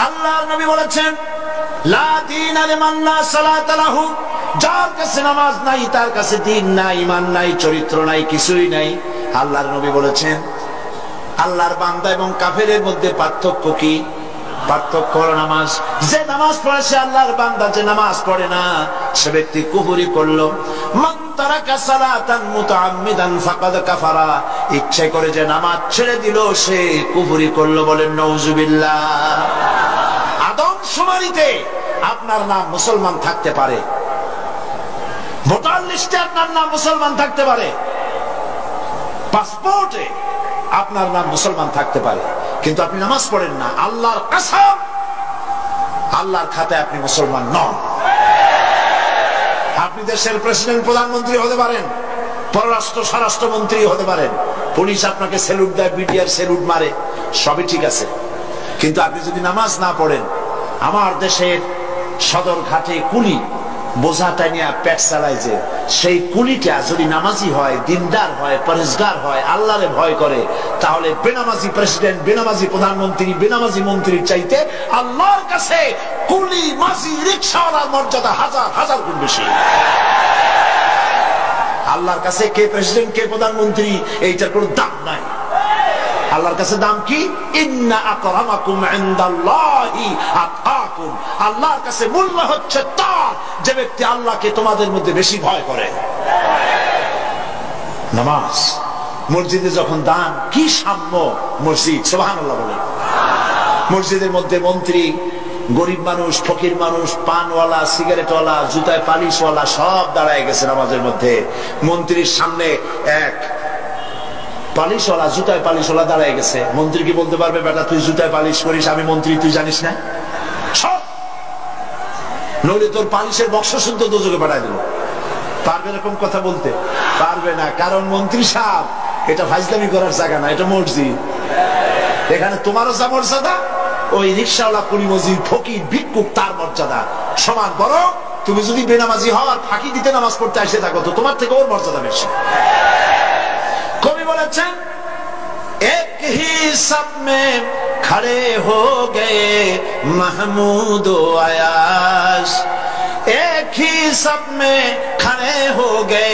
আল্লাহর নবী বলেছেন, লা দীনা লিমান লা সালাতা লাহু, যার কাছে নামাজ নাই তার কাছে দ্বীন নাই, ঈমান নাই, চরিত্র নাই, কিছুই নাই। আল্লাহর নবী বলেছেন, আল্লাহর বান্দা এবং কাফেরের মধ্যে পার্থক্য কি? পার্থক্য হলো নামাজ। যে নামাজ পড়ে সে আল্লাহর বান্দা, যে নামাজ পড়ে না সে ব্যক্তি কুফরি করলো। মান তারাকা সালাতান মুতাআম্মিদান ফাকাদ কাফারা, ইচ্ছা করে যে নামাজ ছেড়ে দিল সে কুফরি করলো। বলেন নাউজুবিল্লাহ। আদমশুমারিতে আপনার নাম মুসলমান থাকতে পারে, ভোটার লিস্টে আপনার নাম মুসলমান থাকতে পারে, পাসপোর্টে আপনার নাম মুসলমান থাকতে পারে, কিন্তু আপনি নামাজ পড়েন না। আল্লাহর কসম, আল্লাহর খাতায় আপনি মুসলমান নন। আপনি দেশের প্রেসিডেন্ট, প্রধানমন্ত্রী হতে পারেন, পররাষ্ট্র স্বরাষ্ট্রমন্ত্রী হতে পারেন, পুলিশ আপনাকে স্যালুট দেয়, বিটিআর স্যালুট মারে, সবই ঠিক আছে, কিন্তু আপনি যদি নামাজ না পড়েন, আমার দেশের সদর ঘাটে কুলি বোঝাটা নিয়ে পেট চালায়, যে সেই কুলিটা যদি নামাজি হয়, দিনদার হয়, পরেজগার হয়, আল্লাহরে ভয় করে, তাহলে বেনামাজি প্রেসিডেন্ট, বেনামাজি প্রধানমন্ত্রী, বেনামাজি মন্ত্রীর চাইতে আল্লাহর কাছে কুলি, মাঝি, রিকশাওয়ালার মর্যাদা হাজার হাজার গুণ বেশি। আল্লাহর কাছে কে প্রেসিডেন্ট, কে প্রধানমন্ত্রী, এইটার কোনো দাম নাই। আল্লাহর কাছে দাম কি? ইন্না আকরামাকুম ইনদাল্লাহি আতকাকুম। আল্লাহর কাছে মূল্য হচ্ছে তার যে ব্যক্তি আল্লাহকে তোমাদের মধ্যে বেশি ভয় করে। নামাজ, মসজিদে যখন দান, কি সাম্য মসজিদ, সুবহানাল্লাহ বলেন। মসজিদের মধ্যে মন্ত্রী, গরিব মানুষ, ফকির মানুষ, পানওয়ালা, সিগারেটওয়ালা, জুতায় পালিশওয়ালা সব দাঁড়ায় গেছে নামাজের মধ্যে। মন্ত্রীর সামনে এক পালিশওয়ালা, জুতায় পালিশওয়ালা দাঁড়ায় গেছে। মন্ত্রী কি বলতে পারবে, বেটা তুই জুতায় পালিশ করিস, আমি মন্ত্রী, তুই জানিস না? সব নইলে তোর পালিশের বক্স শুদ্ধ দোজকে পাঠায় দেবো। পারবে এরকম কথা বলতে? পারবে না, কারণ মন্ত্রী সাহেব এটা ফাজলামি করার জায়গা না, এটা মসজিদ। এখানে তোমারও যা মর্যাদা, ওই রিকশাওয়ালা, কুলি মসজিদ, ফকির, ভিক্ষুক তার মর্যাদা সমান। বরং তুমি যদি বেনামাজি হও আর ফাঁকি দিতে নামাজ পড়তে আসে থাকো, তো তোমার থেকে ওর মর্যাদা বেশি। কবি বলেছেন, এক হি সব মে খড়ে হো গে মাহমুদ ও আয়াস, এক হি সব মে খড়ে হো গে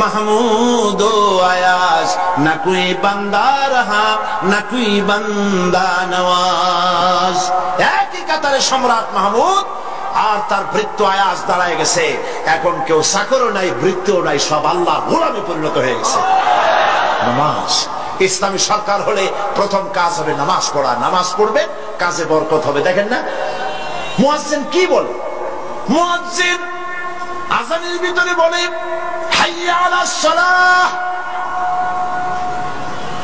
মাহমুদ ও আয়াস, না কোই বান্দা রহা না কোই বান্দা নওয়াজ। একই কাতারে সম্রাট মাহমুদ আর তার ভৃত্য আয়াস দাঁড়ায় গেছে। এখন কেউ চাকরও নাই, ভৃত্যও নাই, সব আল্লাহর গোলামে পরিণত হয়ে গেছে। নামাজ, ইসলামী সরকার হলে প্রথম কাজ হবে নামাজ পড়া। নামাজ পড়বে, কাজে বরকত হবে। দেখেন না মুয়াজ্জিন কি বলে? মুয়াজ্জিন আযানের ভিতরে বলে, হাইয়া আলাস সালাহ,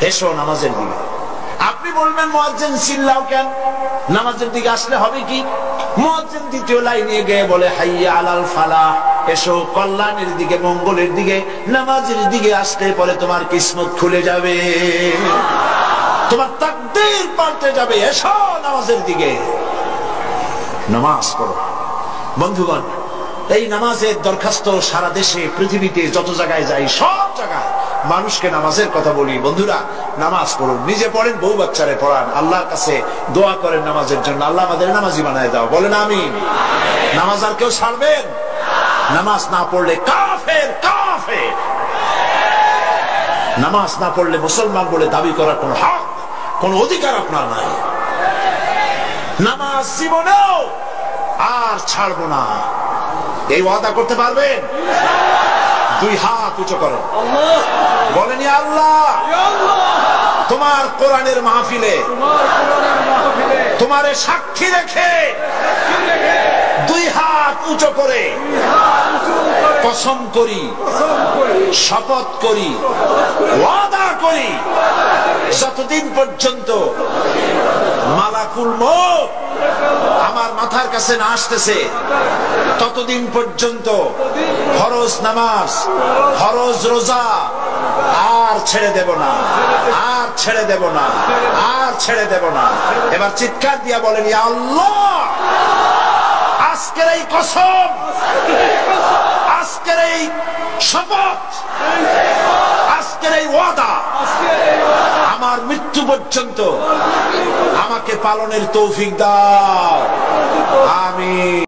এসো নামাজের দিকে। আপনি বলবেন মুয়াজ্জিন চিল্লাও কেন? নামাজের দিকে আসলে হবে কি? মুয়াজ্জিন দ্বিতীয় লাইনে গিয়ে বলে, হাইয়া আলাল ফালাহ, এসো কল্যাণের দিকে, মঙ্গলের দিকে। নামাজের দিকে আসতে পরে তোমার কিসমত খুলে যাবে, তোমার তাকদীর পাল্টে যাবে। এসো নামাজের দিকে, নামাজ পড়ো। বন্ধুগণ, এই নামাজের দরখাস্ত সারা দেশে, পৃথিবীতে যত জায়গায় যাই, সব জায়গায় মানুষকে নামাজের কথা বলি। বন্ধুরা, নামাজ পড়ুন, নিজে পড়েন, বউ বাচ্চারে পড়ান, আল্লাহর কাছে দোয়া করেন নামাজের জন্য, আল্লাহ আমাদের নামাজি বানায় দাও। বলেন আমিন। নামাজ আর কেউ ছাড়বেন? নামাজ না পড়লে কাফের, কাফের। নামাজ না পড়লে মুসলমান বলে দাবি করার কোন হক, কোন অধিকার আপনার নাই। নামাজ জীবনেও আর ছাড়বো না, এই ওয়াদা করতে পারবেন? দুই হাত উঁচু করেন, বলেন ইয়া আল্লাহ, তোমার কোরআনের মাহফিলে তোমারে সাক্ষী রেখে দুই হাত উঁচু করে কসম করি, শপথ করি, ওয়াদা করি, যতদিন পর্যন্ত মালাকুল মউত আমার মাথার কাছে না আসতেছে ততদিন পর্যন্ত ফরজ নামাজ, ফরজ রোজা আর ছেড়ে দেব না, আর ছেড়ে দেব না, আর ছেড়ে দেব না। এবার চিৎকার দিয়া বলেন, ইয়া আল্লাহ, আজকের এই কসম, আজকের এই শপথ, আজকের এই ওয়াদা আমার মৃত্যু পর্যন্ত আমাকে পালনের তৌফিক দাও। আমিন।